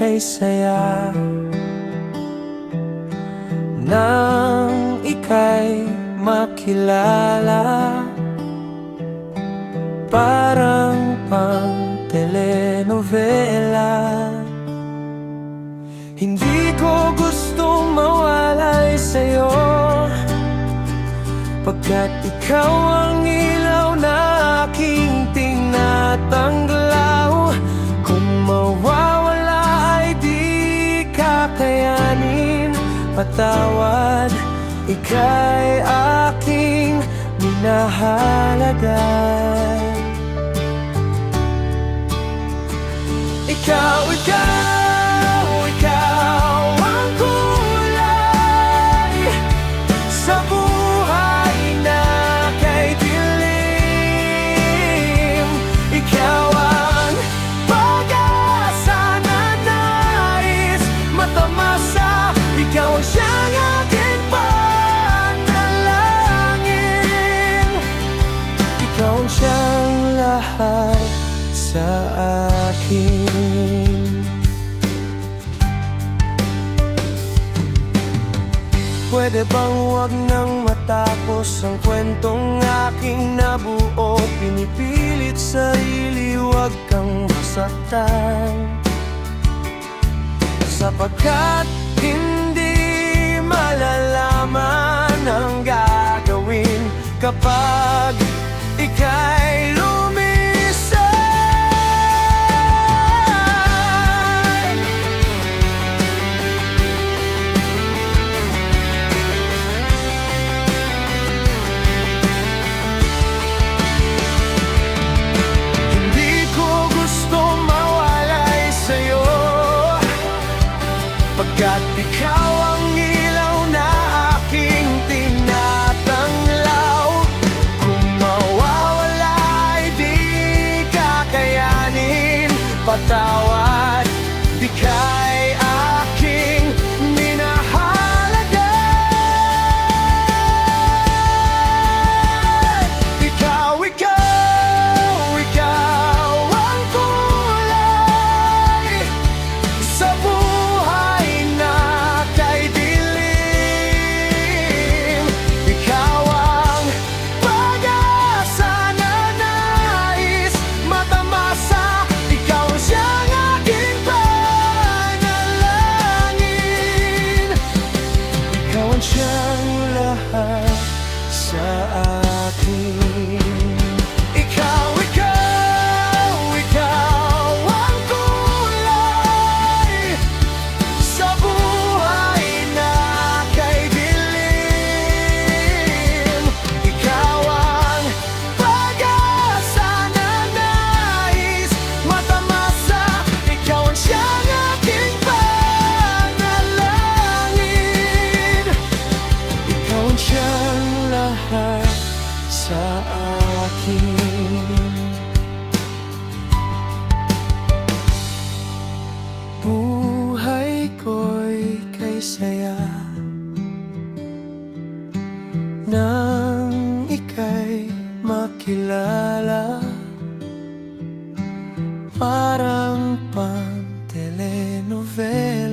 kay saya nang ika'y makilala. Parang pang telenovela. Hindi ko gustong mawalay sa'yo, pagkat ikaw ang ilaw na aking tinatanglaw. Kung mawawala ay di kakayanin. Patawad, ika'y aking minahalaga. Ikaw, ikaw ang kulay sa buhay na kay dilim. Ikaw ang pag-asa na nais matamasa. Ikaw ang siyang aking panalangin. Ikaw ang siyang lahat sa akin. Pwede bang huwag nang matapos ang kwentong aking nabuo? Pinipilit sarili, huwag kang masaktan, sapagkat hindi malalaman ang gagawin kapag ika'y lumisan. Hindi ko gusto mawalay sa'yo, pagkat ikaw ang ilaw na aking tinatanglaw. Kung mawawala ay di kakayanin. Patawad, di ka'y aking minahalaga. Ikaw ang kulay sa buhay na kay dilim. Ikaw ang pag-asa na nais matamasa. Ikaw ang siyang aking panalangin. Ikaw ang siyang lahat sa akin. Ikaw ang kulay sa buhay na kay dilim. Ikaw ang pag-asa na nais matamasa. Ikaw ang siyang aking panalangin. Ikaw ang siyang lahat sa akin. Buhay ko'y kay saya nang ika'y makilala. Parang pang telenovela.